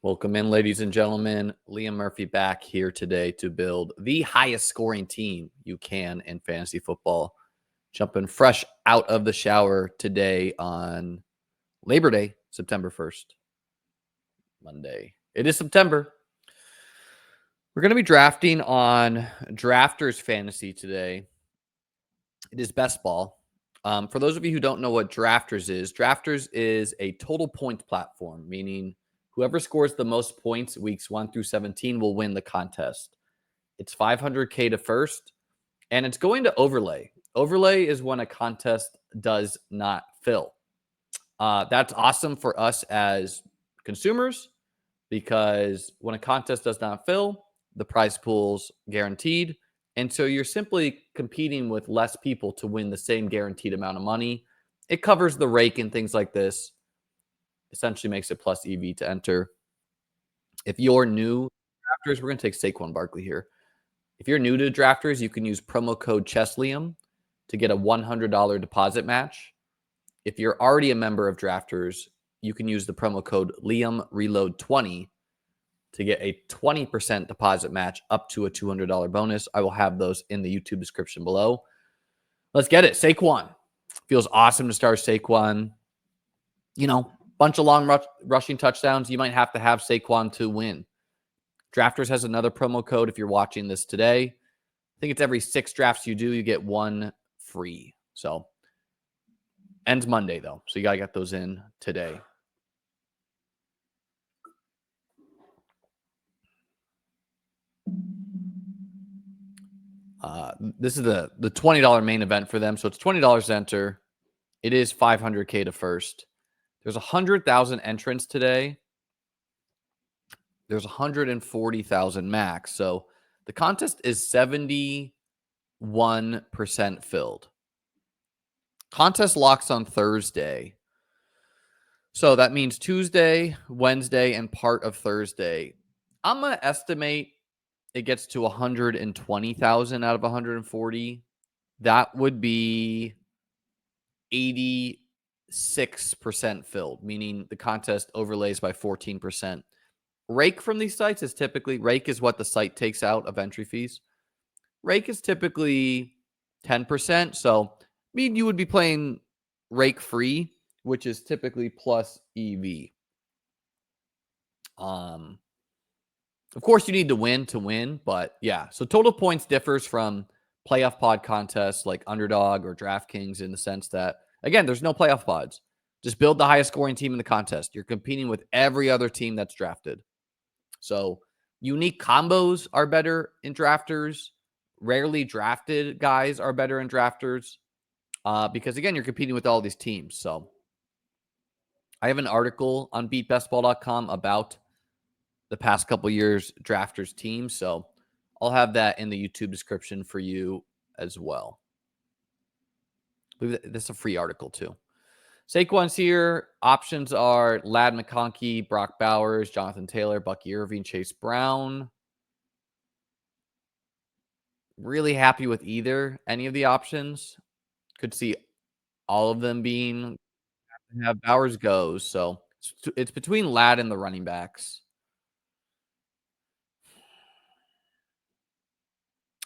Welcome in, ladies and gentlemen. Liam Murphy back here today to build the highest scoring team you can in fantasy football. Jumping fresh out of the shower today on Labor Day, September 1st, Monday. It is September. We're going to be drafting on Drafters Fantasy today. It is best ball. For those of you who don't know what Drafters is a total points platform, meaning whoever scores the most points weeks 1 through 17 will win the contest. It's $500K to first, and it's going to overlay. Overlay is when a contest does not fill. That's awesome for us as consumers because when a contest does not fill, the prize pool's guaranteed. And so you're simply competing with less people to win the same guaranteed amount of money. It covers the rake and things like this. Essentially makes it plus EV to enter. If you're new drafters, we're going to take Saquon Barkley here. If you're new to drafters, you can use promo code ChessLiam to get a $100 deposit match. If you're already a member of drafters, you can use the promo code LiamReload20 to get a 20% deposit match up to a $200 bonus. I will have those in the YouTube description below. Let's get it. Saquon. Feels awesome to start Saquon. Bunch of long rushing touchdowns. You might have to have Saquon to win. Drafters has another promo code if you're watching this today. I think it's every 6 drafts you do, you get 1 free. So ends Monday, though. So you got to get those in today. This is the $20 main event for them. So it's $20 to enter. It is $500K to first. There's 100,000 entrants today. There's 140,000 max. So the contest is 71% filled. Contest locks on Thursday. So that means Tuesday, Wednesday, and part of Thursday. I'm going to estimate it gets to 120,000 out of 140. That would be 86% filled, meaning the contest overlays by 14%. Rake from these sites is typically, rake is what the site takes out of entry fees. Rake is typically 10%. So, you would be playing rake free, which is typically plus EV. Of course, you need to win, but yeah. So total points differs from playoff pod contests like Underdog or DraftKings in the sense that, again, there's no playoff pods. Just build the highest scoring team in the contest. You're competing with every other team that's drafted. So unique combos are better in drafters. Rarely drafted guys are better in drafters because, again, you're competing with all these teams. So I have an article on beatbestball.com about the past couple years drafters teams. So I'll have that in the YouTube description for you as well. This is a free article too. Saquon's here. Options are Ladd McConkey, Brock Bowers, Jonathan Taylor, Bucky Irving, Chase Brown. Really happy with any of the options. Could see all of them being have Bowers goes. So it's between Ladd and the running backs.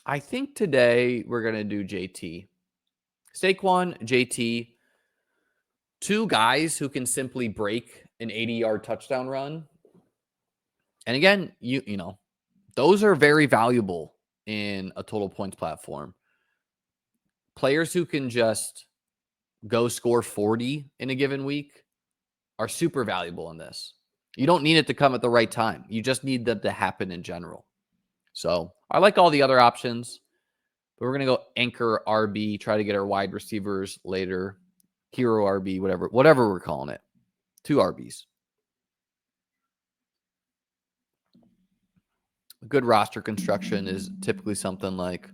I think today we're going to do JT. Saquon, JT, 2 guys who can simply break an 80-yard touchdown run. And again, you know, those are very valuable in a total points platform. Players who can just go score 40 in a given week are super valuable in this. You don't need it to come at the right time. You just need them to happen in general. So I like all the other options, but we're going to go anchor RB, try to get our wide receivers later. Hero RB, whatever we're calling it. 2 RBs. A good roster construction is typically something like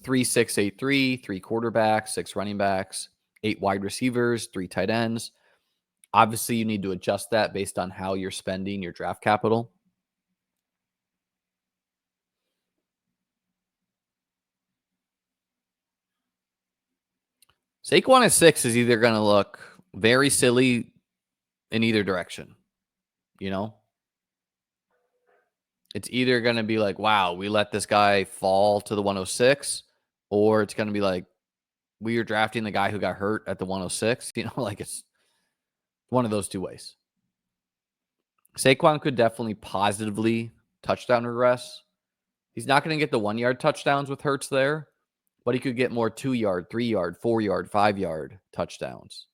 3-6-8-3, 3 quarterbacks, 6 running backs, 8 wide receivers, 3 tight ends. Obviously, you need to adjust that based on how you're spending your draft capital. Saquon at 6 is either going to look very silly in either direction, you know? It's either going to be like, wow, we let this guy fall to the 106, or it's going to be like, we are drafting the guy who got hurt at the 106. Like it's one of those two ways. Saquon could definitely positively touchdown regress. He's not going to get the 1-yard touchdowns with Hurts there, but he could get more 2-yard, 3-yard, 4-yard, 5-yard touchdowns.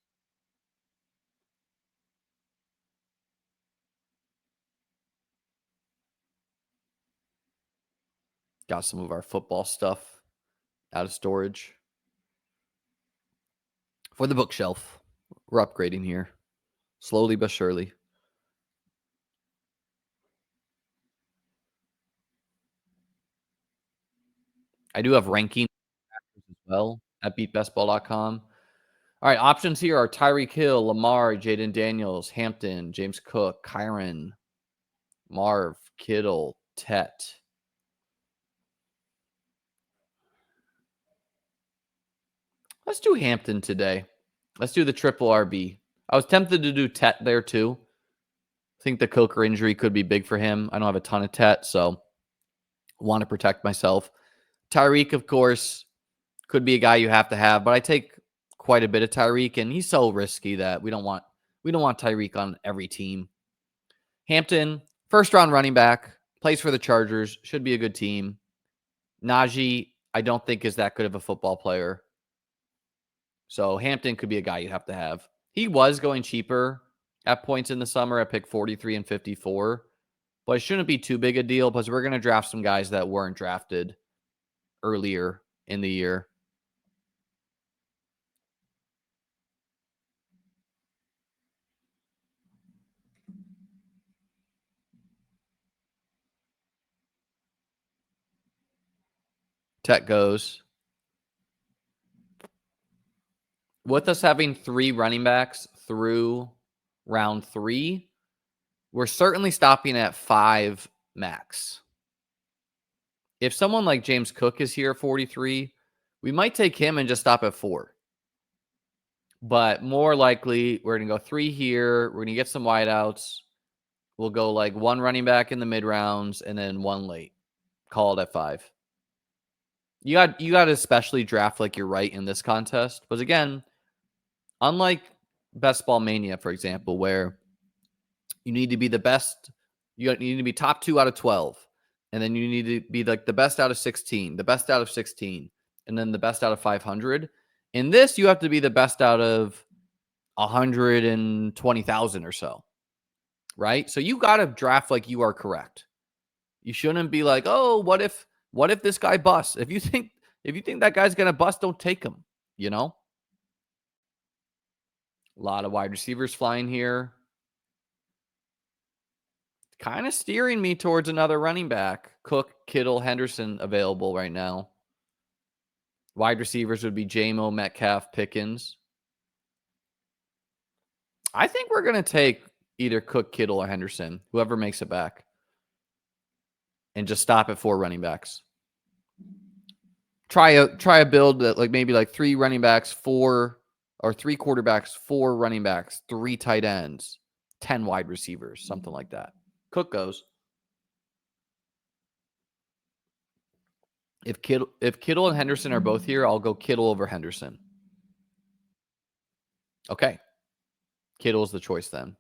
Got some of our football stuff out of storage for the bookshelf. We're upgrading here, slowly but surely. I do have ranking as well at beatbestball.com. All right, options here are Tyreek Hill, Lamar, Jaden Daniels, Hampton, James Cook, Kyron, Marv, Kittle, Tet. Let's do Hampton today. Let's do the triple RB. I was tempted to do Tet there too. I think the Coker injury could be big for him. I don't have a ton of Tet, so want to protect myself. Tyreek, of course, could be a guy you have to have, but I take quite a bit of Tyreek, and he's so risky that we don't want Tyreek on every team. Hampton, first round running back, plays for the Chargers, should be a good team. Najee, I don't think is that good of a football player. So Hampton could be a guy you have to have. He was going cheaper at points in the summer at pick 43 and 54, but it shouldn't be too big a deal because we're going to draft some guys that weren't drafted earlier in the year. Tech goes. With us having 3 running backs through round 3, we're certainly stopping at 5 max. If someone like James Cook is here at 43, we might take him and just stop at 4. But more likely, we're going to go 3 here. We're going to get some wideouts. We'll go like 1 running back in the mid rounds and then 1 late. Call it at 5. You got to especially draft like you're right in this contest. But again, unlike Best Ball Mania, for example, where you need to be the best, you need to be top 2 out of 12. And then you need to be like the best out of 16, the best out of 16, and then the best out of 500. In this, you have to be the best out of 120,000 or so, right? So you got to draft like you are correct. You shouldn't be like, oh, what if this guy busts? If you think that guy's gonna bust, don't take him. A lot of wide receivers flying here. Kind of steering me towards another running back. Cook, Kittle, Henderson available right now. Wide receivers would be J-Mo, Metcalf, Pickens. I think we're going to take either Cook, Kittle, or Henderson, whoever makes it back, and just stop at 4 running backs. Try a build that maybe 3 running backs, 4 or 3 quarterbacks, 4 running backs, 3 tight ends, 10 wide receivers, something like that. Cook goes. If Kittle and Henderson are both here, I'll go Kittle over Henderson. Okay. Kittle's the choice then.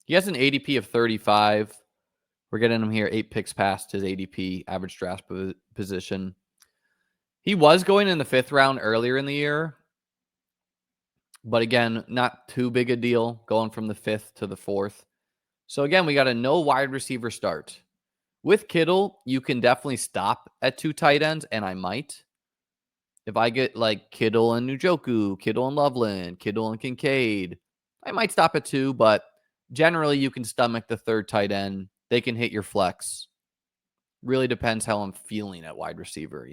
He has an ADP of 35. We're getting him here 8 picks past his ADP, average draft position. He was going in the 5th round earlier in the year. But again, not too big a deal going from the 5th to the 4th. So again, we got a no wide receiver start. With Kittle, you can definitely stop at 2 tight ends, and I might. If I get like Kittle and Njoku, Kittle and Loveland, Kittle and Kincaid, I might stop at 2, but generally you can stomach the 3rd tight end. They can hit your flex. Really depends how I'm feeling at wide receiver,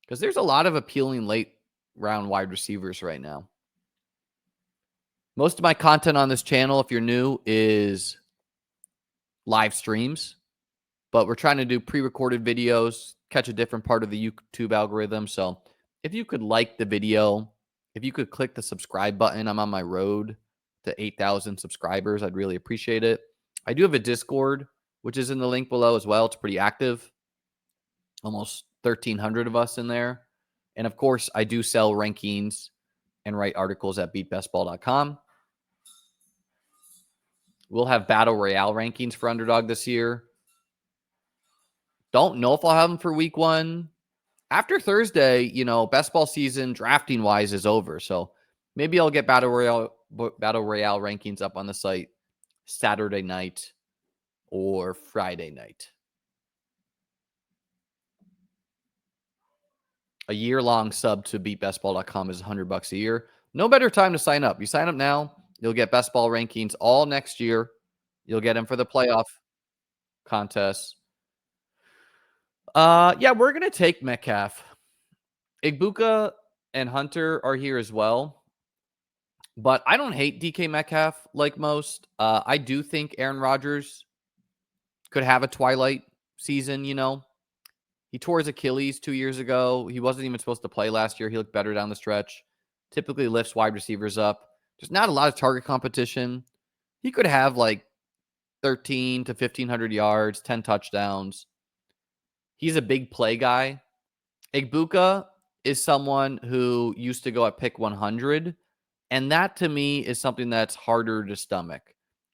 because there's a lot of appealing late round wide receivers right now. Most of my content on this channel, if you're new, is live streams, but we're trying to do pre-recorded videos, catch a different part of the YouTube algorithm. So if you could like the video, if you could click the subscribe button, I'm on my road to 8,000 subscribers. I'd really appreciate it. I do have a Discord. which is in the link below as well. It's pretty active. Almost 1,300 of us in there. And of course, I do sell rankings and write articles at beatbestball.com. We'll have Battle Royale rankings for Underdog this year. Don't know if I'll have them for week 1. After Thursday, best ball season drafting wise is over. So maybe I'll get Battle Royale rankings up on the site Saturday night or Friday night. A year-long sub to beatbestball.com is $100 a year. No better time to sign up. You sign up now, you'll get best ball rankings all next year. You'll get them for the playoff contests. Yeah, we're gonna take Metcalf. Igbuka and Hunter are here as well. But I don't hate DK Metcalf like most. I do think Aaron Rodgers could have a twilight season, He tore his Achilles 2 years ago. He wasn't even supposed to play last year. He looked better down the stretch. Typically lifts wide receivers up. There's not a lot of target competition. He could have like 13 to 1,500 yards, 10 touchdowns. He's a big play guy. Igbuka is someone who used to go at pick 100. And that to me is something that's harder to stomach.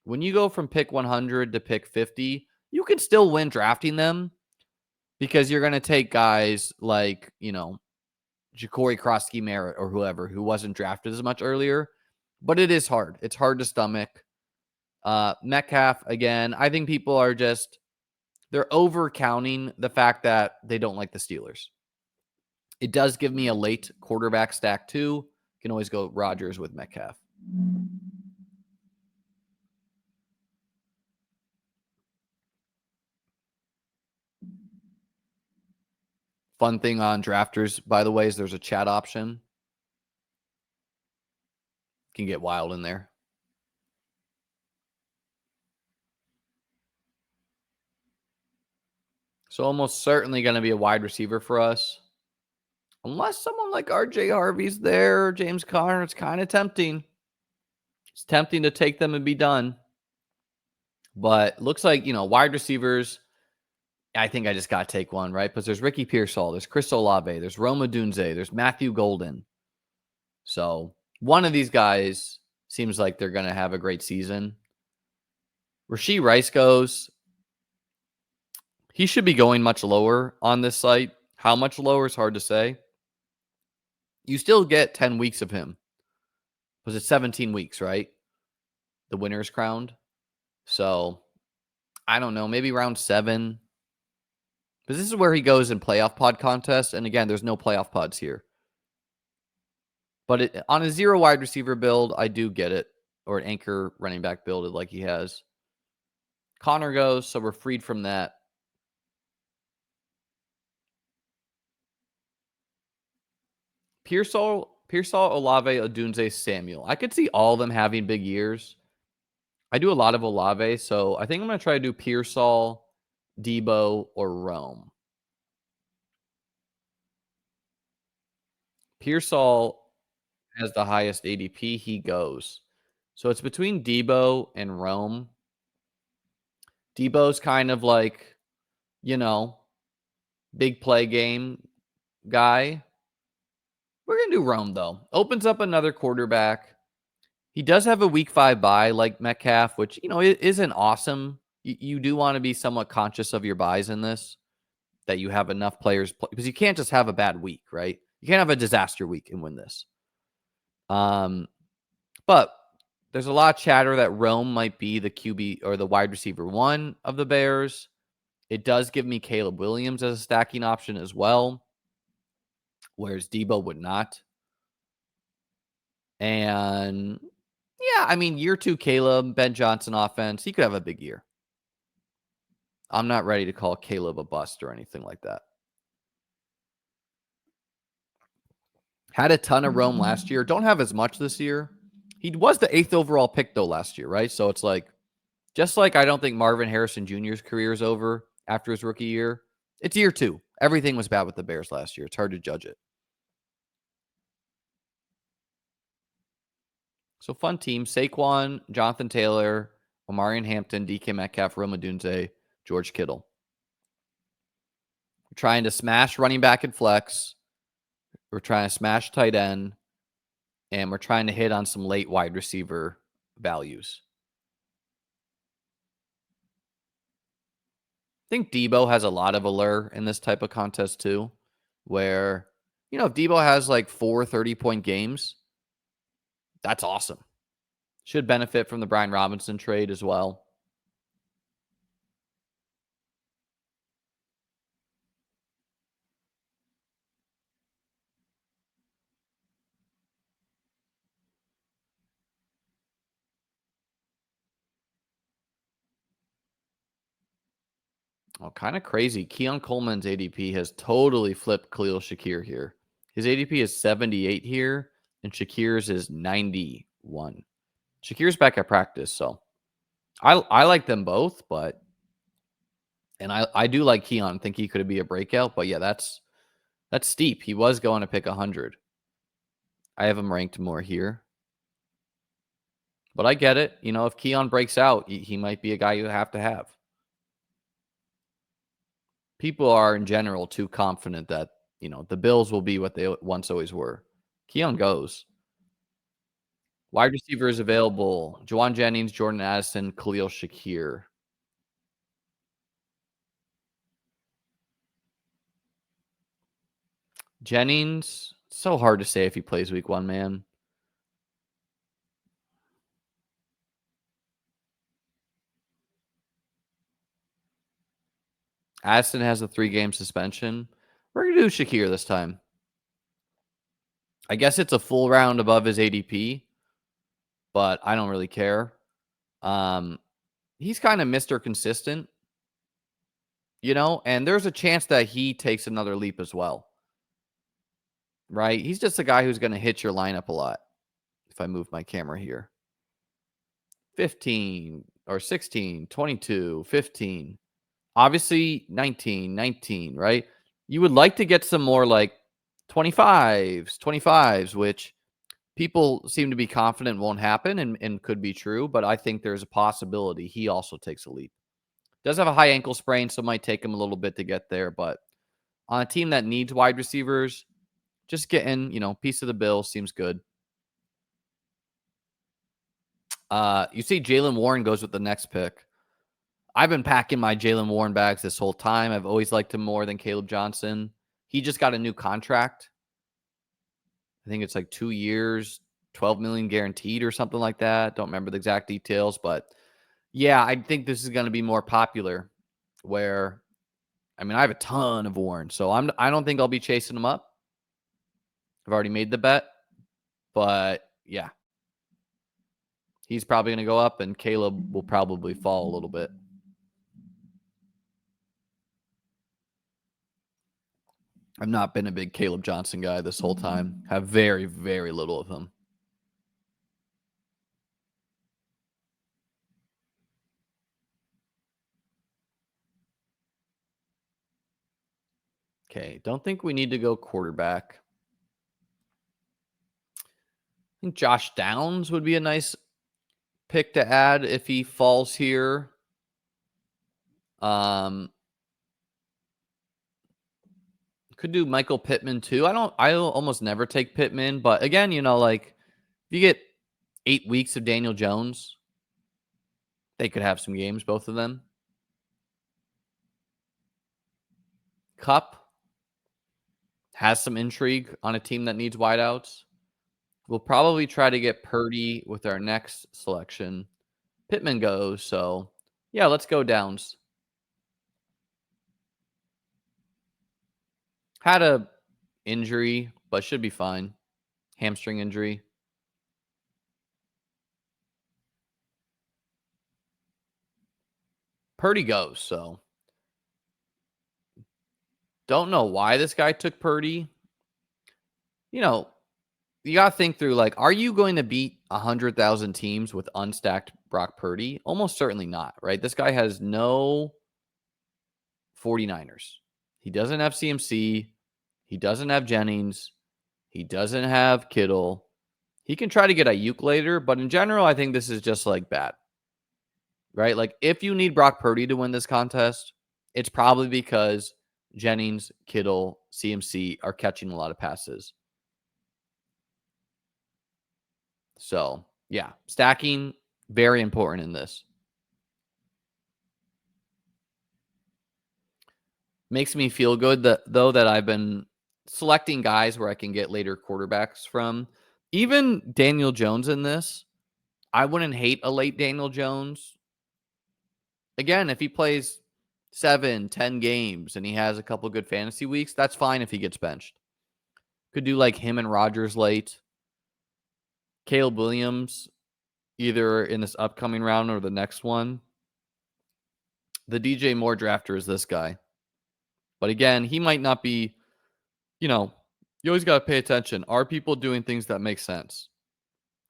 When you go from pick 100 to pick 50, you can still win drafting them because you're going to take guys like, Ja'Cory Krosky Merritt or whoever who wasn't drafted as much earlier. But it is hard. It's hard to stomach. Metcalf, again, I think people are they're over counting the fact that they don't like the Steelers. It does give me a late quarterback stack too. You can always go Rodgers with Metcalf. Fun thing on drafters, by the way, is there's a chat option. Can get wild in there. So almost certainly going to be a wide receiver for us. Unless someone like RJ Harvey's there, or James Conner, it's kind of tempting. It's tempting to take them and be done. But looks like, wide receivers, I think I just got to take one, right? Because there's Ricky Pearsall, there's Chris Olave, there's Rome Odunze, there's Matthew Golden. So one of these guys seems like they're going to have a great season. Rashee Rice goes. He should be going much lower on this site. How much lower is hard to say. You still get 10 weeks of him. Was it 17 weeks, right? The winner's crowned. So I don't know, maybe round 7. Because this is where he goes in playoff pod contests. And again, there's no playoff pods here. But on a 0 wide receiver build, I do get it. Or an anchor running back build like he has. Connor goes, so we're freed from that. Pearsall, Olave, Odunze, Samuel. I could see all of them having big years. I do a lot of Olave, so I think I'm going to try to do Pearsall, Debo, or Rome. Pearsall has the highest ADP. He goes. So it's between Debo and Rome. Debo's kind of like, big play game guy. We're going to do Rome, though. Opens up another quarterback. He does have a week 5 bye like Metcalf, which, it isn't awesome. You do want to be somewhat conscious of your buys in this, that you have enough players because you can't just have a bad week, right? You can't have a disaster week and win this. But there's a lot of chatter that Rome might be the QB or the wide receiver 1 of the Bears. It does give me Caleb Williams as a stacking option as well, whereas Debo would not. And yeah, year 2 Caleb, Ben Johnson offense, he could have a big year. I'm not ready to call Caleb a bust or anything like that. Had a ton of Rome last year. Don't have as much this year. He was the 8th overall pick, though, last year, right? So it's like, just like I don't think Marvin Harrison Jr.'s career is over after his rookie year. It's year 2. Everything was bad with the Bears last year. It's hard to judge it. So fun team. Saquon, Jonathan Taylor, Omarion Hampton, DK Metcalf, Rome Odunze, George Kittle. We're trying to smash running back and flex. We're trying to smash tight end. And we're trying to hit on some late wide receiver values. I think Debo has a lot of allure in this type of contest too, where, if Debo has like 4 30-point games, that's awesome. Should benefit from the Brian Robinson trade as well. Oh, kind of crazy. Keon Coleman's ADP has totally flipped Khalil Shakir here. His ADP is 78 here, and Shakir's is 91. Shakir's back at practice, so I like them both, but I do like Keon. Think he could be a breakout, but yeah, that's steep. He was going to pick 100. I have him ranked more here, but I get it. If Keon breaks out, he might be a guy you have to have. People are in general too confident that, the Bills will be what they once always were. Keon goes. Wide receivers available: Juwan Jennings, Jordan Addison, Khalil Shakir. Jennings, so hard to say if he plays week 1, man. Addison has a 3-game suspension. We're going to do Shakir this time. I guess it's a full round above his ADP, but I don't really care. He's kind of Mr. Consistent, and there's a chance that he takes another leap as well, right? He's just a guy who's going to hit your lineup a lot. If I move my camera here, 15 or 16, 22, 15, obviously 19, right? You would like to get some more like 25s, which people seem to be confident won't happen and could be true, but I think there's a possibility he also takes a leap. Does have a high ankle sprain, so it might take him a little bit to get there, but on a team that needs wide receivers, just getting, piece of the bill seems good. You see Jaylen Warren goes with the next pick. I've been packing my Jaylen Warren bags this whole time. I've always liked him more than Caleb Johnson. He just got a new contract. I think it's like 2 years, 12 million guaranteed or something like that. Don't remember the exact details, but yeah, I think this is going to be more popular where, I have a ton of Warren, so I don't think I'll be chasing him up. I've already made the bet, but yeah, he's probably going to go up and Caleb will probably fall a little bit. I've not been a big Caleb Johnson guy this whole time. Have very, very little of him. Okay, don't think we need to go quarterback. I think Josh Downs would be a nice pick to add if he falls here. Could do Michael Pittman too. I almost never take Pittman, but again, like if you get 8 weeks of Daniel Jones, they could have some games, both of them. Cup has some intrigue on a team that needs wideouts. We'll probably try to get Purdy with our next selection. Pittman goes, so yeah, let's go Downs. Had a injury, but should be fine. Hamstring injury. Purdy goes, so don't know why this guy took Purdy. You got to think through, like, are you going to beat 100,000 teams with unstacked Brock Purdy? Almost certainly not, right? This guy has no 49ers. He doesn't have CMC. He doesn't have Jennings. He doesn't have Kittle. He can try to get Ayuk later, but in general, I think this is just like bad. right? Like, if you need Brock Purdy to win this contest, it's probably because Jennings, Kittle, CMC are catching a lot of passes. So, yeah, stacking, very important in this. Makes me feel good that though that I've been selecting guys where I can get later quarterbacks from. Even Daniel Jones in this, I wouldn't hate a late Daniel Jones. Again, if he plays 7, 10 games and he has a couple good fantasy weeks, that's fine if he gets benched. Could do like him and Rodgers late. Caleb Williams, either in this upcoming round or the next one. The DJ Moore drafter is this guy. But again, he might not be, you always got to pay attention. Are people doing things that make sense?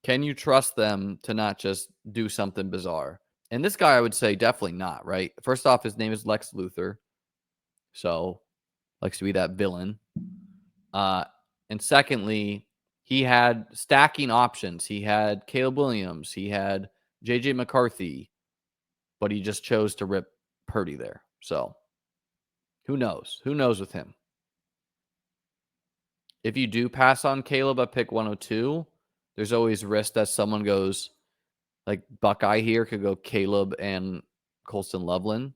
Can you trust them to not just do something bizarre? And this guy, I would say, definitely not, right? First off, his name is Lex Luthor. So, likes to be that villain. And secondly, he had stacking options. He had Caleb Williams. He had JJ McCarthy. But he just chose to rip Purdy there. So, who knows? Who knows with him? If you do pass on Caleb at pick 102, there's always risk that someone goes, like Buckeye here could go Caleb and Colston Loveland.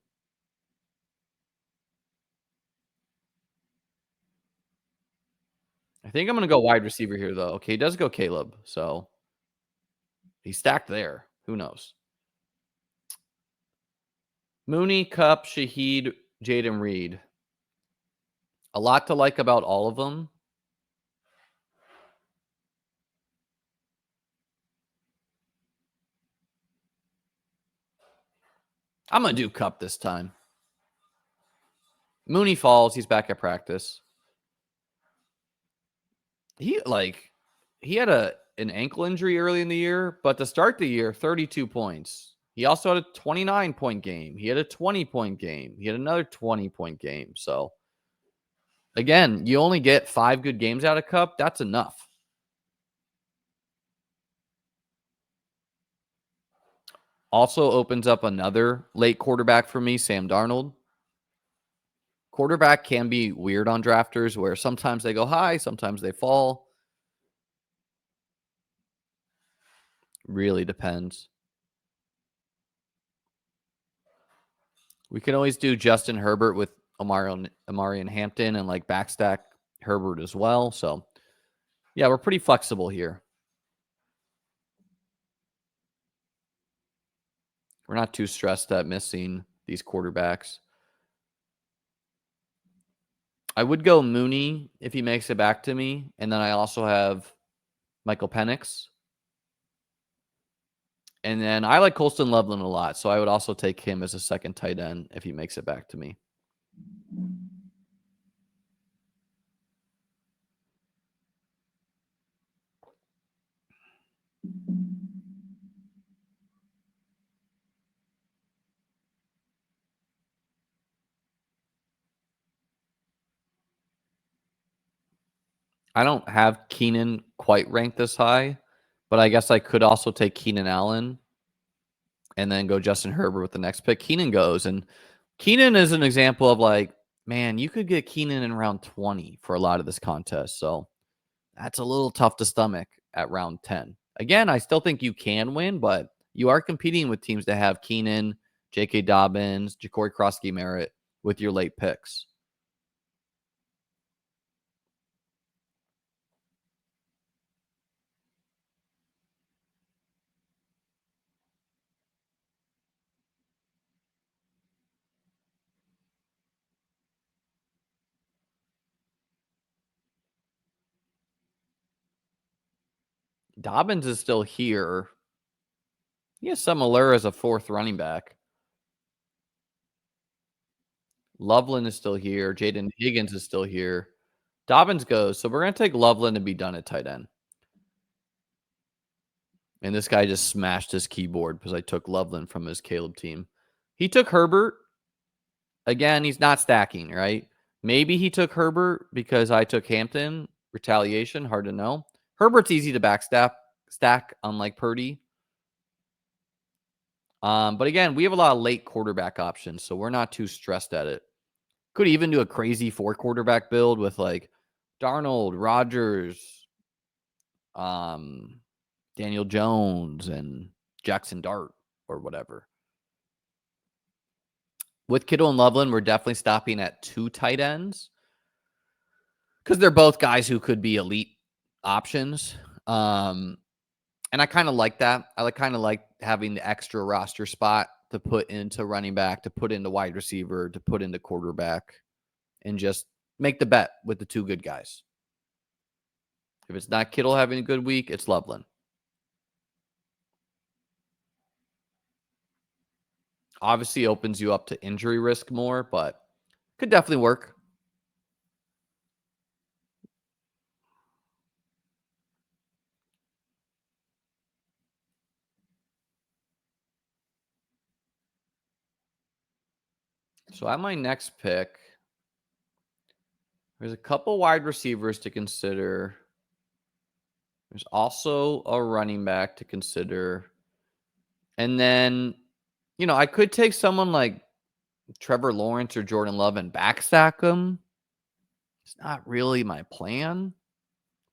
I think I'm going to go wide receiver here, though. Okay, he does go Caleb, so he's stacked there. Who knows? Mooney, Cup, Shaheed, Jaden Reed. A lot to like about all of them. I'm going to do Cup this time. Mooney falls. He's back at practice. He had an ankle injury early in the year, but to start the year, 32 points. He also had a 29-point game. He had a 20-point game. He had another 20-point game. So, again, you only get 5 good games out of Cup. That's enough. Also opens up another late quarterback for me, Sam Darnold. Quarterback can be weird on drafters where sometimes they go high, sometimes they fall. Really depends. We can always do Justin Herbert with Amari and Hampton and like backstack Herbert as well. So, yeah, we're pretty flexible here. We're not too stressed at missing these quarterbacks. I would go Mooney if he makes it back to me. And then I also have Michael Penix. And then I like Colston Loveland a lot. So I would also take him as a second tight end if he makes it back to me. I don't have Keenan quite ranked this high, but I guess I could also take Keenan Allen and then go Justin Herbert with the next pick. Keenan goes, and Keenan is an example of like, man, you could get Keenan in round 20 for a lot of this contest. So that's a little tough to stomach at round 10. Again, I still think you can win, but you are competing with teams that have Keenan, J.K. Dobbins, Ja'Cory Krosky-Merritt with your late picks. Dobbins is still here. He has some allure as a fourth running back. Loveland is still here. Jaden Higgins is still here. Dobbins goes. So we're going to take Loveland and be done at tight end. And this guy just smashed his keyboard because I took Loveland from his Caleb team. He took Herbert. Again, he's not stacking, right? Maybe he took Herbert because I took Hampton. Retaliation, hard to know. Herbert's easy to stack, unlike Purdy. But again, we have a lot of late quarterback options, so we're not too stressed at it. Could even do a crazy 4 quarterback build with like Darnold, Rodgers, Daniel Jones, and Jackson Dart or whatever. With Kittle and Loveland, we're definitely stopping at 2 tight ends because they're both guys who could be elite options. And I kind of like that. I kind of like having the extra roster spot to put into running back, to put into wide receiver, to put into quarterback, and just make the bet with the 2 good guys. If it's not Kittle having a good week, it's Loveland. Obviously opens you up to injury risk more, but could definitely work. So at my next pick, there's a couple wide receivers to consider. There's also a running back to consider. And then, I could take someone like Trevor Lawrence or Jordan Love and backstack them. It's not really my plan,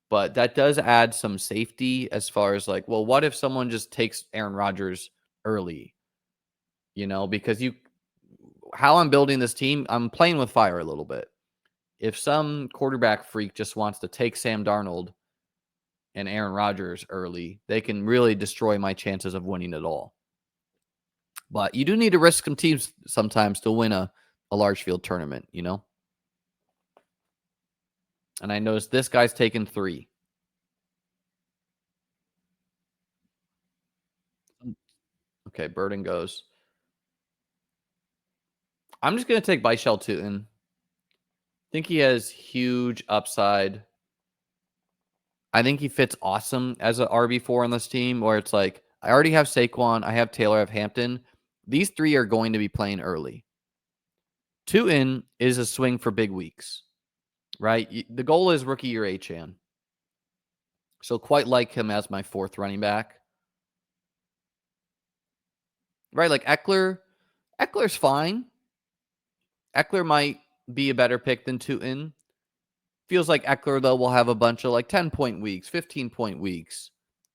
but that does add some safety as far as like, well, what if someone just takes Aaron Rodgers early? Because how I'm building this team, I'm playing with fire a little bit. If some quarterback freak just wants to take Sam Darnold and Aaron Rodgers early, they can really destroy my chances of winning it all. But you do need to risk some teams sometimes to win a large field tournament, And I noticed this guy's taken 3. Okay, Burden goes. I'm just going to take Byshell Tootin. I think he has huge upside. I think he fits awesome as an RB4 on this team, where it's like, I already have Saquon, I have Taylor, I have Hampton. These 3 are going to be playing early. Tootin is a swing for big weeks, right? The goal is rookie year Achane. So quite like him as my 4th running back. Right, like Eckler's fine. Eckler might be a better pick than Tootin. Feels like Eckler, though, will have a bunch of like 10-point weeks, 15-point weeks.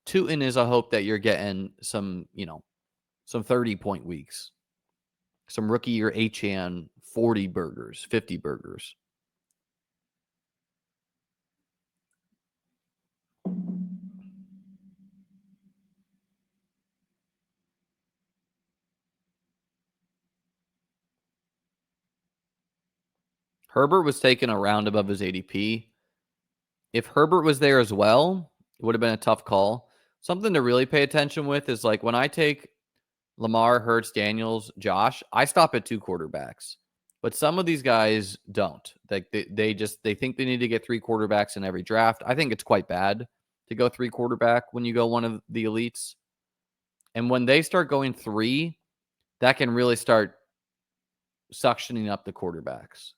Tootin is a hope that you're getting some, some 30-point weeks. Some rookie year Achane 40 burgers, 50 burgers. Herbert was taken a round above his ADP. If Herbert was there as well, it would have been a tough call. Something to really pay attention with is like when I take Lamar, Hurts, Daniels, Josh, I stop at 2 quarterbacks. But some of these guys don't. Like they think they need to get 3 quarterbacks in every draft. I think it's quite bad to go 3 quarterback when you go one of the elites. And when they start going 3, that can really start suctioning up the quarterbacks.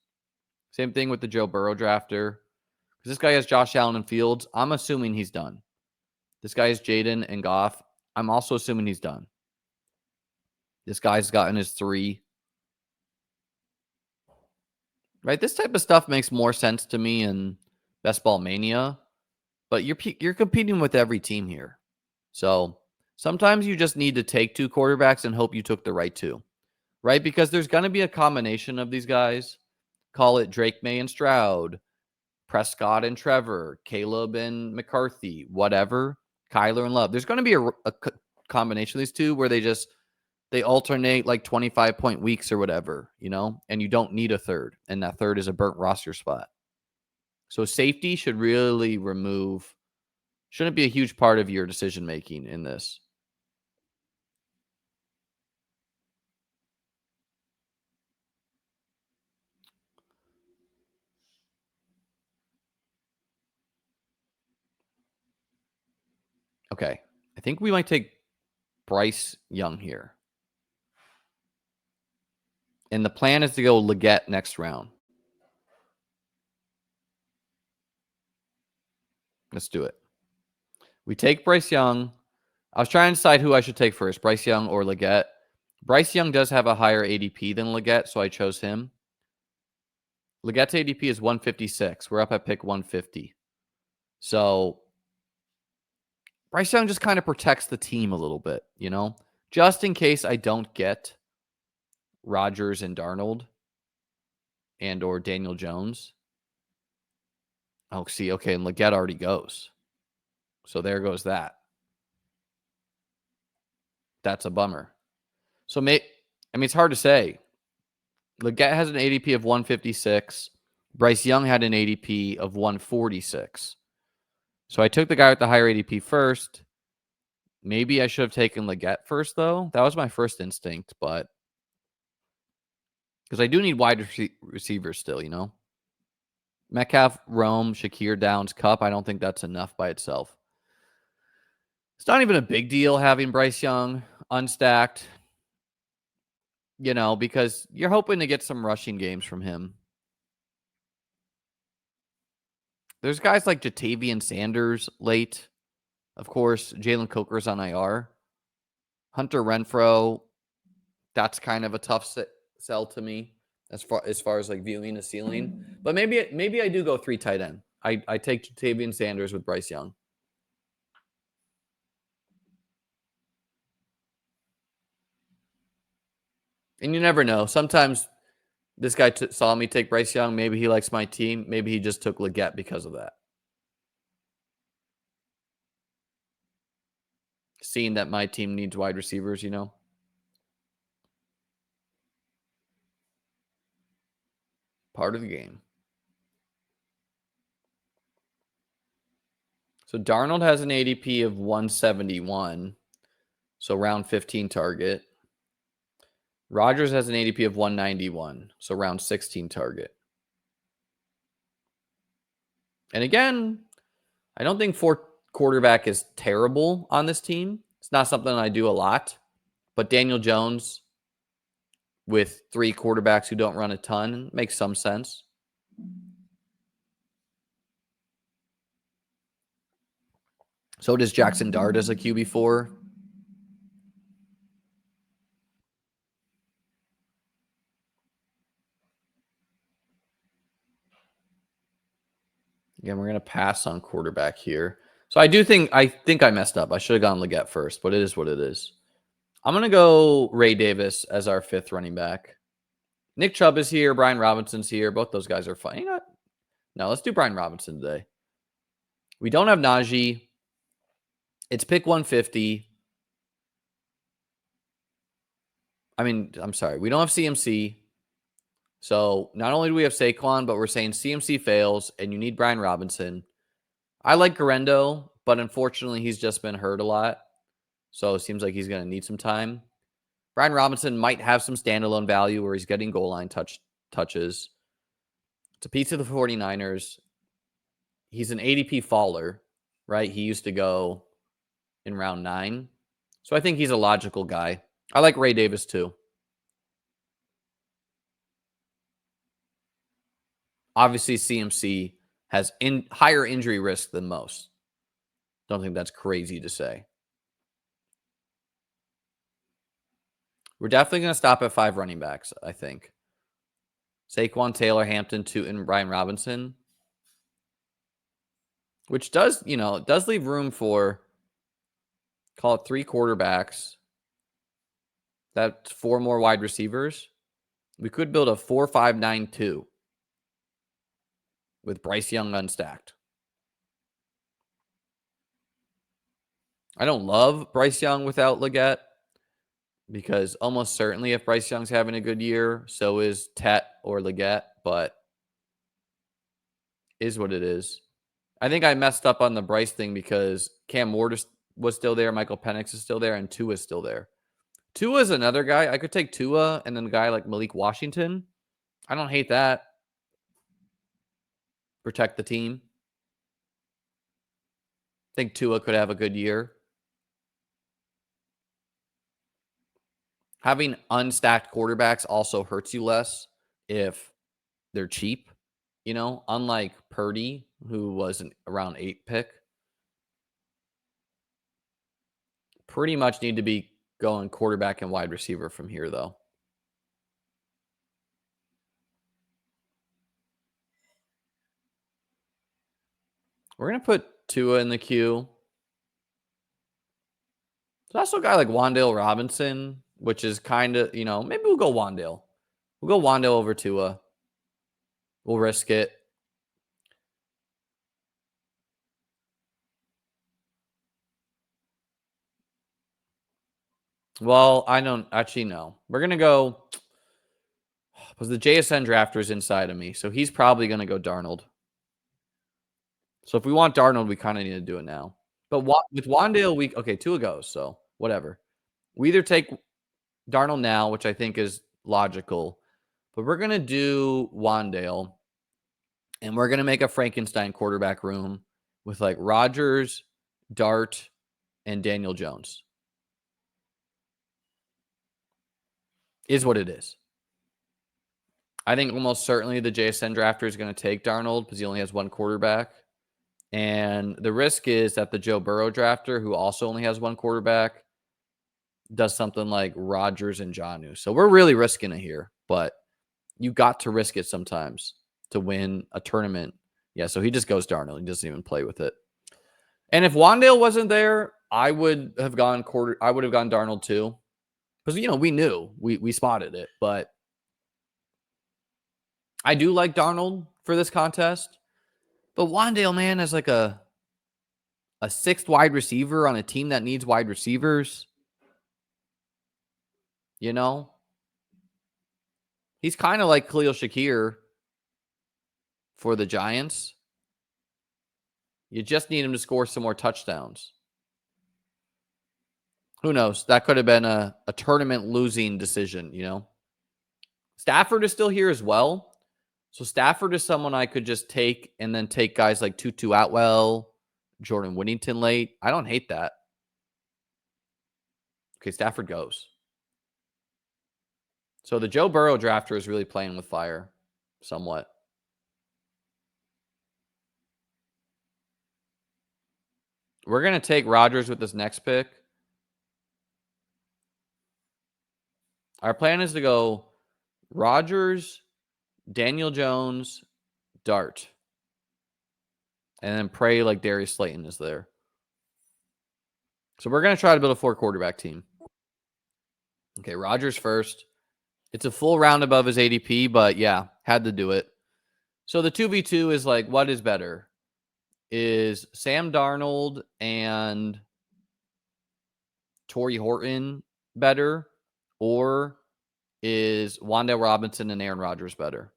Same thing with the Joe Burrow drafter. Because this guy has Josh Allen and Fields. I'm assuming he's done. This guy is Jaden and Goff. I'm also assuming he's done. This guy's gotten his 3. Right? This type of stuff makes more sense to me in Best Ball Mania. But you're competing with every team here. So sometimes you just need to take 2 quarterbacks and hope you took the right 2. Right? Because there's going to be a combination of these guys. Call it Drake, May, and Stroud, Prescott and Trevor, Caleb and McCarthy, whatever, Kyler and Love. There's going to be a combination of these 2 where they alternate like 25-point weeks or whatever, and you don't need a third. And that third is a burnt roster spot. So safety shouldn't be a huge part of your decision-making in this. Okay. I think we might take Bryce Young here. And the plan is to go Leggett next round. Let's do it. We take Bryce Young. I was trying to decide who I should take first, Bryce Young or Leggett. Bryce Young does have a higher ADP than Leggett, so I chose him. Legett's ADP is 156. We're up at pick 150. So Bryce Young just kind of protects the team a little bit, you know? Just in case I don't get Rodgers and Darnold and or Daniel Jones. Oh, see, okay, and Leggett already goes. So there goes that. That's a bummer. So, it's hard to say. Leggett has an ADP of 156. Bryce Young had an ADP of 146. So I took the guy with the higher ADP first. Maybe I should have taken Leggett first, though. That was my first instinct, but because I do need wide receivers still, you know? Metcalf, Rome, Shakir, Downs, Cup. I don't think that's enough by itself. It's not even a big deal having Bryce Young unstacked, you know, because you're hoping to get some rushing games from him. There's guys like Jatavian Sanders late. Of course, Jalen Coker's on IR. Hunter Renfrow, that's kind of a tough sell to me as far as like viewing a ceiling. But maybe I do go 3 tight end. I take Jatavian Sanders with Bryce Young. And you never know. Sometimes this guy saw me take Bryce Young. Maybe he likes my team. Maybe he just took Leggett because of that. Seeing that my team needs wide receivers, you know. Part of the game. So Darnold has an ADP of 171. So round 15 target. Rodgers has an ADP of 191. So round 16 target. And again, I don't think 4 quarterback is terrible on this team. It's not something I do a lot. But Daniel Jones with 3 quarterbacks who don't run a ton makes some sense. So does Jackson Dart as a QB4. Again, we're going to pass on quarterback here. So I think I messed up. I should have gone Leggett first, but it is what it is. I'm going to go Ray Davis as our 5th running back. Nick Chubb is here. Brian Robinson's here. Both those guys are fine. You know what? No, let's do Brian Robinson today. We don't have Najee. It's pick 150. I'm sorry. We don't have CMC. So not only do we have Saquon, but we're saying CMC fails and you need Brian Robinson. I like Garendo, but unfortunately he's just been hurt a lot. So it seems like he's going to need some time. Brian Robinson might have some standalone value where he's getting goal line touches. It's a piece of the 49ers. He's an ADP faller, right? He used to go in round 9. So I think he's a logical guy. I like Ray Davis too. Obviously, CMC has higher injury risk than most. Don't think that's crazy to say. We're definitely going to stop at 5 running backs, I think. Saquon, Taylor, Hampton, Tootin, Brian Robinson. Which does leave room for, call it 3 quarterbacks. That's 4 more wide receivers. We could build a 4-5-9-2 with Bryce Young unstacked. I don't love Bryce Young without Leggett because almost certainly if Bryce Young's having a good year, so is Tet or Leggett, but is what it is. I think I messed up on the Bryce thing because Cam Ward was still there, Michael Penix is still there, and Tua is still there. Tua is another guy. I could take Tua and then a guy like Malik Washington. I don't hate that. Protect the team. I think Tua could have a good year. Having unstacked quarterbacks also hurts you less if they're cheap, unlike Purdy, who was an around 8 pick. Pretty much need to be going quarterback and wide receiver from here, though. We're going to put Tua in the queue. There's also a guy like Wandale Robinson, which is kind of, maybe we'll go Wandale. We'll go Wandale over Tua. We'll risk it. Well, I don't actually know. We're going to go because the JSN drafter is inside of me. So he's probably going to go Darnold. So if we want Darnold, we kind of need to do it now. But with Wandale, okay, Tua goes. So whatever. We either take Darnold now, which I think is logical, but we're going to do Wandale and we're going to make a Frankenstein quarterback room with like Rodgers, Dart, and Daniel Jones. Is what it is. I think almost certainly the JSN drafter is going to take Darnold because he only has one quarterback. And the risk is that the Joe Burrow drafter, who also only has one quarterback, does something like Rodgers and Jonnu. So we're really risking it here, but you got to risk it sometimes to win a tournament. Yeah, so he just goes Darnold. He doesn't even play with it. And if Wandale wasn't there, I would have gone Darnold too. Because we knew. We spotted it. But I do like Darnold for this contest. But Wandale, man, is like a sixth wide receiver on a team that needs wide receivers. He's kind of like Khalil Shakir for the Giants. You just need him to score some more touchdowns. Who knows? That could have been a tournament losing decision, Stafford is still here as well. So Stafford is someone I could just take and then take guys like Tutu Atwell, Jordan Whittington late. I don't hate that. Okay, Stafford goes. So the Joe Burrow drafter is really playing with fire somewhat. We're going to take Rodgers with this next pick. Our plan is to go Rodgers, Daniel Jones, Dart. And then pray like Darius Slayton is there. So we're going to try to build a 4-quarterback team. Okay, Rodgers first. It's a full round above his ADP, but yeah, had to do it. So the 2v2 is like, what is better? Is Sam Darnold and Torrey Horton better? Or is Wandale Robinson and Aaron Rodgers better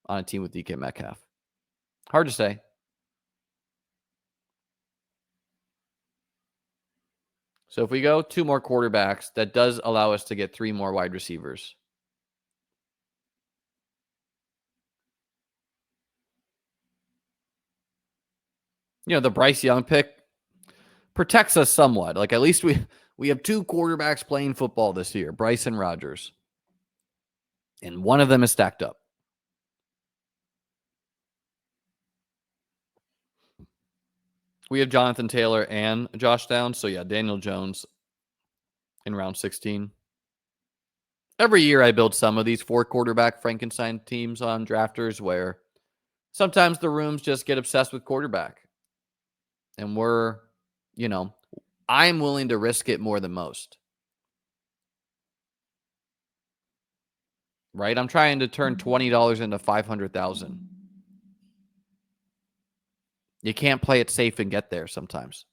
on a team with DK Metcalf? Hard to say. So if we go 2 more quarterbacks, that does allow us to get 3 more wide receivers. The Bryce Young pick protects us somewhat. Like at least we have 2 quarterbacks playing football this year, Bryce and Rodgers. And one of them is stacked up. We have Jonathan Taylor and Josh Downs. So yeah, Daniel Jones in round 16. Every year I build some of these 4-quarterback Frankenstein teams on drafters where sometimes the rooms just get obsessed with quarterback. And I'm willing to risk it more than most. Right? I'm trying to turn $20 into $500,000. You can't play it safe and get there sometimes.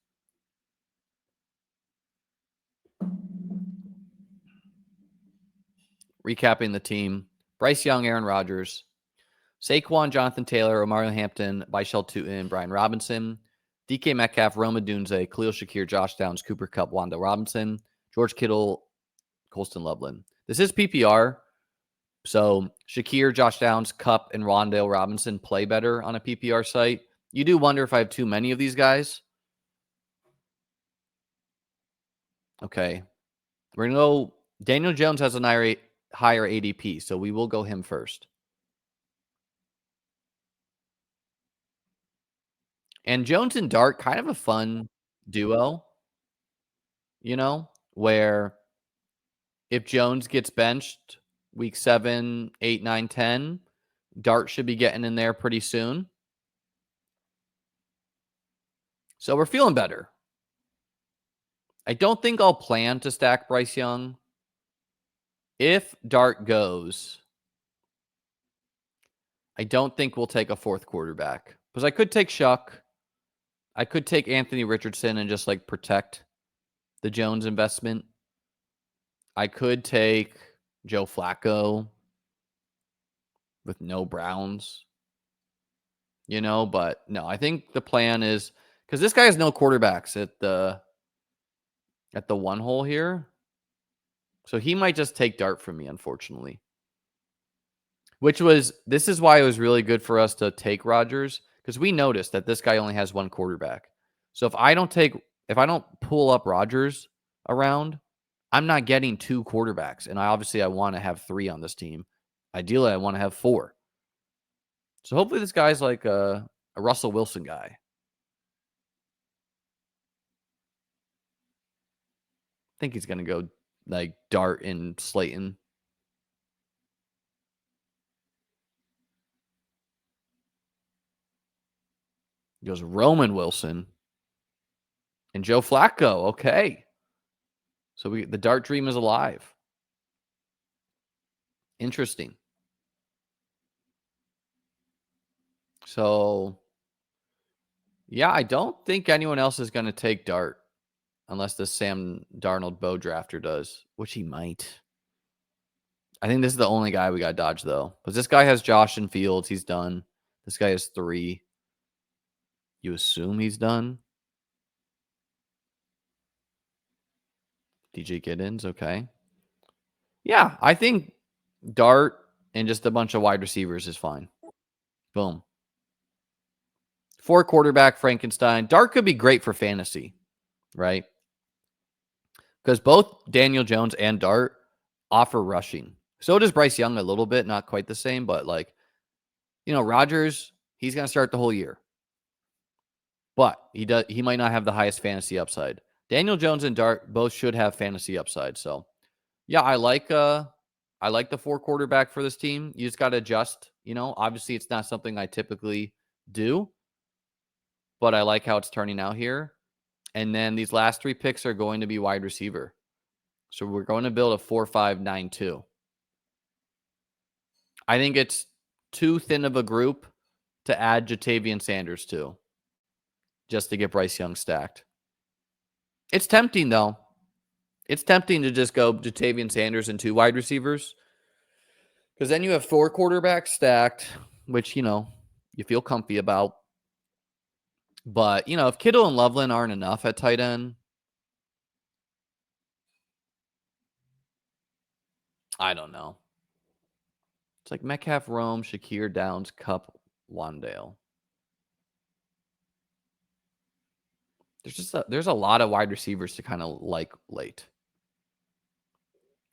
Recapping the team. Bryce Young, Aaron Rodgers, Saquon, Jonathan Taylor, Omari Hampton, Bishal Tootin, Brian Robinson, DK Metcalf, Roma Dunze, Khalil Shakir, Josh Downs, Cooper Kupp, Wanda Robinson, George Kittle, Colston Loveland. This is PPR. So Shakir, Josh Downs, Kupp, and Rondale Robinson play better on a PPR site. You do wonder if I have too many of these guys. Okay. We're going to go. Daniel Jones has a higher ADP, so we will go him first. And Jones and Dart, kind of a fun duo, where If Jones gets benched week 7, 8, 9, 10, Dart should be getting in there pretty soon. So we're feeling better. I don't think I'll plan to stack Bryce Young. If Dart goes, I don't think we'll take a fourth quarterback. Because I could take Shuck. I could take Anthony Richardson and just like protect the Jones investment. I could take Joe Flacco with no Browns, but no, I think the plan is because this guy has no quarterbacks at the one hole here. So he might just take Dart from me, unfortunately. This is why it was really good for us to take Rodgers, because we noticed that this guy only has one quarterback. So if I don't pull up Rodgers around, I'm not getting two quarterbacks. And I want to have 3 on this team. Ideally, I want to have 4. So hopefully this guy's like a Russell Wilson guy. I think he's going to go like Dart and Slayton. He goes Roman Wilson and Joe Flacco. Okay. So the Dart dream is alive. Interesting. So, yeah, I don't think anyone else is going to take Dart unless the Sam Darnold Bow drafter does, which he might. I think this is the only guy we got dodged, though. Because this guy has Josh and Fields. He's done. This guy has 3. You assume he's done? DJ Giddens, okay. Yeah, I think Dart and just a bunch of wide receivers is fine. Boom. 4 quarterback Frankenstein. Dart could be great for fantasy, right? Because both Daniel Jones and Dart offer rushing. So does Bryce Young a little bit, not quite the same, but Rodgers, he's going to start the whole year. But he might not have the highest fantasy upside. Daniel Jones and Dart both should have fantasy upside. So, yeah, I like the 4 quarterback for this team. You just got to adjust, Obviously it's not something I typically do, but I like how it's turning out here. And then these last 3 picks are going to be wide receiver. So we're going to build a 4-5-9-2. I think it's too thin of a group to add Jatavian Sanders to, just to get Bryce Young stacked. It's tempting, though. It's tempting to just go Jatavian Sanders and 2 wide receivers, because then you have 4 quarterbacks stacked, which, you feel comfy about. But, if Kittle and Loveland aren't enough at tight end, I don't know. It's like Metcalf, Rome, Shakir, Downs, Cup, Wandale. There's a lot of wide receivers to kind of like late.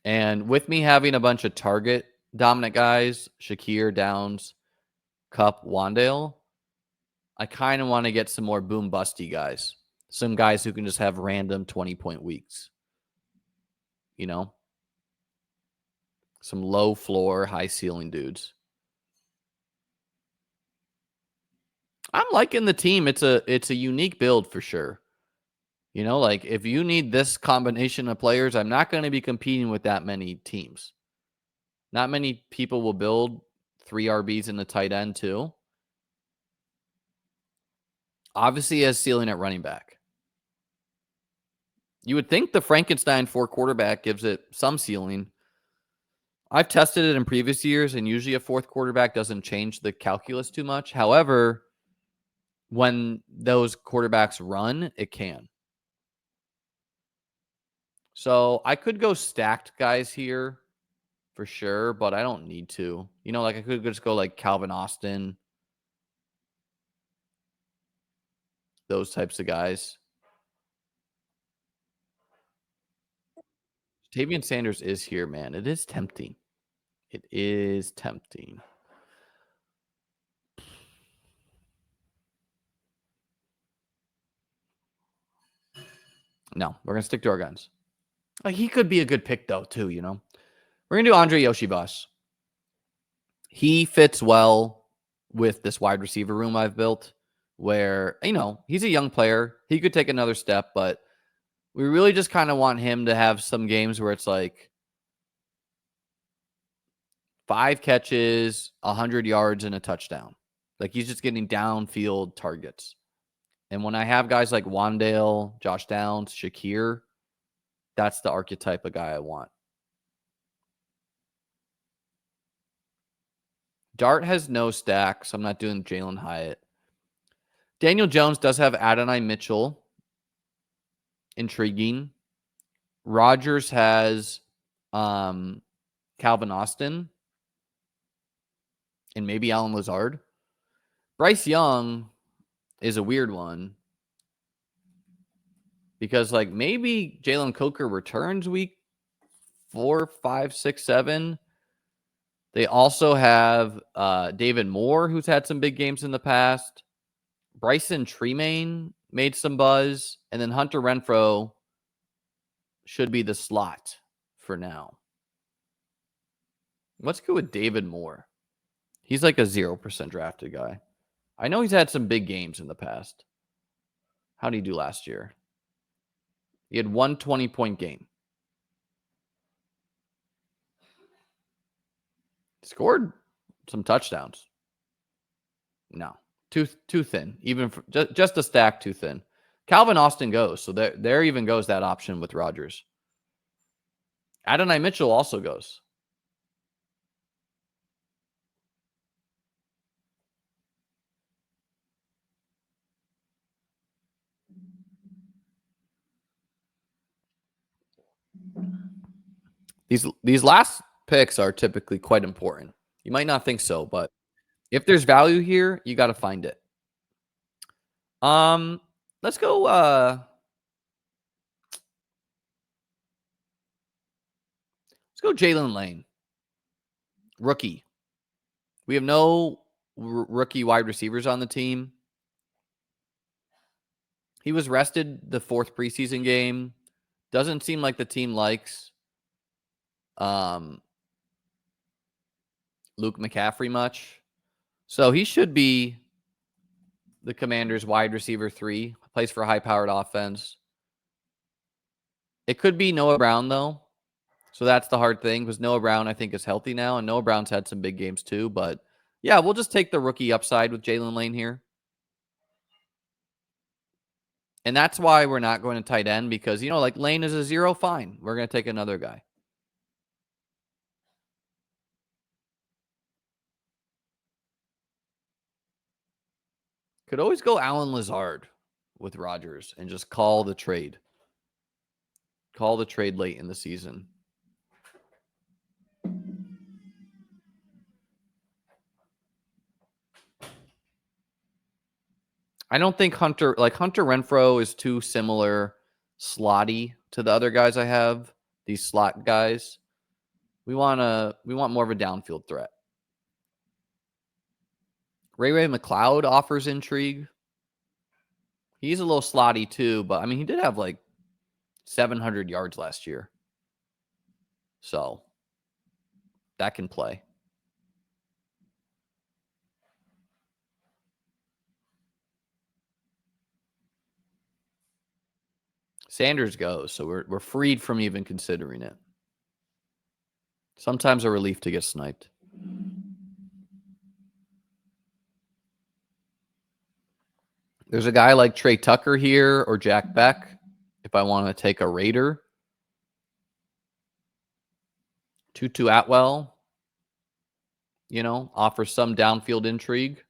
And with me having a bunch of target dominant guys, Shakir, Downs, Cup, Wandale, I kind of want to get some more boom busty guys. Some guys who can just have random 20-point weeks. Some low floor, high ceiling dudes. I'm liking the team. It's a unique build for sure. If you need this combination of players, I'm not going to be competing with that many teams. Not many people will build 3 RBs in the tight end too. Obviously, he has ceiling at running back. You would think the Frankenstein 4 quarterback gives it some ceiling. I've tested it in previous years, and usually a 4th quarterback doesn't change the calculus too much. However, when those quarterbacks run, it can. So I could go stacked guys here for sure, but I don't need to. I could just go like Calvin Austin, those types of guys. Tavian Sanders is here, man. It is tempting. It is tempting. No, we're going to stick to our guns. Like, he could be a good pick, though, too, you know? We're going to do Andre Yoshibas. He fits well with this wide receiver room I've built where, you know, he's a young player. He could take another step, but we really just kind of want him to have some games where it's like 5 catches, 100 yards, and a touchdown. Like, he's just getting downfield targets. And when I have guys like Wandale, Josh Downs, Shakir, that's the archetype of guy I want. Dart has no stack, so I'm not doing Jalen Hyatt. Daniel Jones does have Adonai Mitchell. Intriguing. Rodgers has Calvin Austin and maybe Alan Lazard. Bryce Young is a weird one because, like, maybe Jalen Coker returns week 4, 5, 6, 7. They also have David Moore, who's had some big games in the past. Bryson Tremaine made some buzz. And then Hunter Renfrow should be the slot for now. Let's go with David Moore. He's like a 0% drafted guy. I know he's had some big games in the past. How did he do last year? He had one 20-point game. Scored some touchdowns. No, too thin. Even for, just a stack too thin. Calvin Austin goes, so there even goes that option with Rodgers. Adonai Mitchell also goes. These last picks are typically quite important. You might not think so, but if there's value here, you got to find it. Let's go. Let's go Jalen Lane. Rookie. We have no rookie wide receivers on the team. He was rested the 4th preseason game. Doesn't seem like the team likes Luke McCaffrey much. So he should be the Commanders' wide receiver 3. Plays for a high-powered offense. It could be Noah Brown, though. So that's the hard thing, because Noah Brown, I think, is healthy now, and Noah Brown's had some big games too. But, yeah, we'll just take the rookie upside with Jalen Lane here. And that's why we're not going to tight end, because, you know, like, Lane is a 0, fine. We're going to take another guy. Could always go Alan Lazard with Rodgers and just call the trade. Call the trade late in the season. I don't think Hunter Renfrow is too similar slotty to the other guys I have, these slot guys. We want more of a downfield threat. Ray McLeod offers intrigue. He's a little slotty too, but I mean, he did have like 700 yards last year. So that can play. Sanders goes, so we're freed from even considering it. Sometimes a relief to get sniped. There's a guy like Trey Tucker here or Jack Beck if I want to take a Raider. Tutu Atwell, you know, offers some downfield intrigue.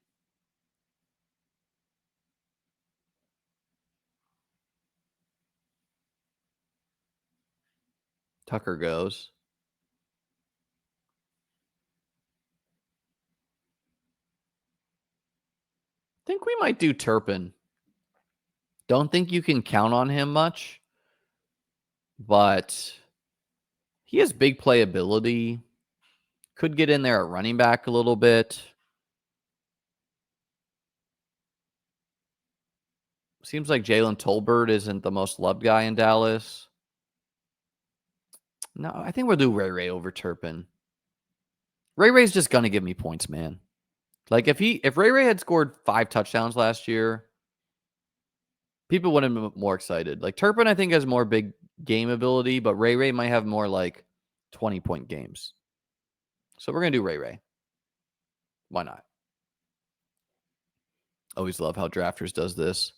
Tucker goes. I think we might do Turpin. Don't think you can count on him much, but he has big playability. Could get in there at running back a little bit. Seems like Jalen Tolbert isn't the most loved guy in Dallas. No, I think we'll do Ray Ray over Turpin. Ray Ray's just gonna give me points, man. Like if Ray Ray had scored 5 touchdowns last year, people would have been more excited. Like Turpin, I think has more big game ability, but Ray Ray might have more like 20-point games. So we're gonna do Ray Ray. Why not? Always love how Drafters does this.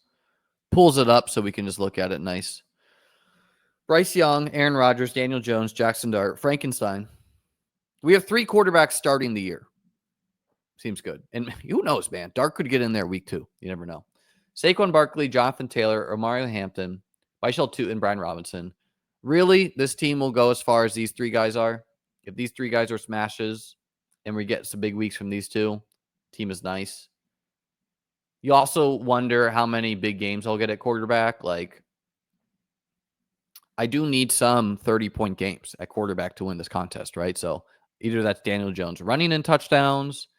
Pulls it up so we can just look at it nice. Bryce Young, Aaron Rodgers, Daniel Jones, Jackson Dart, Frankenstein. We have 3 quarterbacks starting the year. Seems good. And who knows, man? Dart could get in there week 2. You never know. Saquon Barkley, Jonathan Taylor, Omari Hampton, Michael Tootin, and Brian Robinson. Really, this team will go as far as these 3 guys are. If these 3 guys are smashes and we get some big weeks from these 2, team is nice. You also wonder how many big games I'll get at quarterback. Like, I do need some 30-point games at quarterback to win this contest, right? So either that's Daniel Jones running in touchdowns,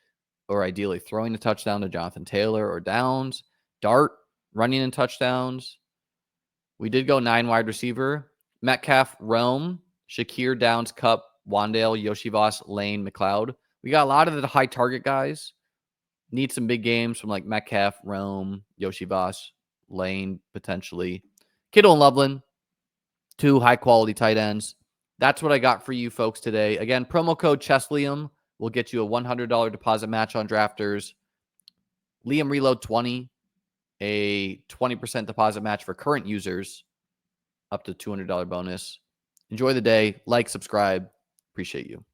or ideally throwing a touchdown to Jonathan Taylor or Downs. Dart running in touchdowns. We did go 9 wide receiver. Metcalf, Rome, Shakir, Downs, Cup, Wandale, Yoshivas, Lane, McLeod. We got a lot of the high target guys. Need some big games from like Metcalf, Rome, Yoshivas, Lane, potentially. Kittle and Loveland, 2 high-quality tight ends. That's what I got for you folks today. Again, promo code Cheslium will get you a $100 deposit match on Drafters. Liam Reload 20, a 20% deposit match for current users, up to $200 bonus. Enjoy the day. Like, subscribe. Appreciate you.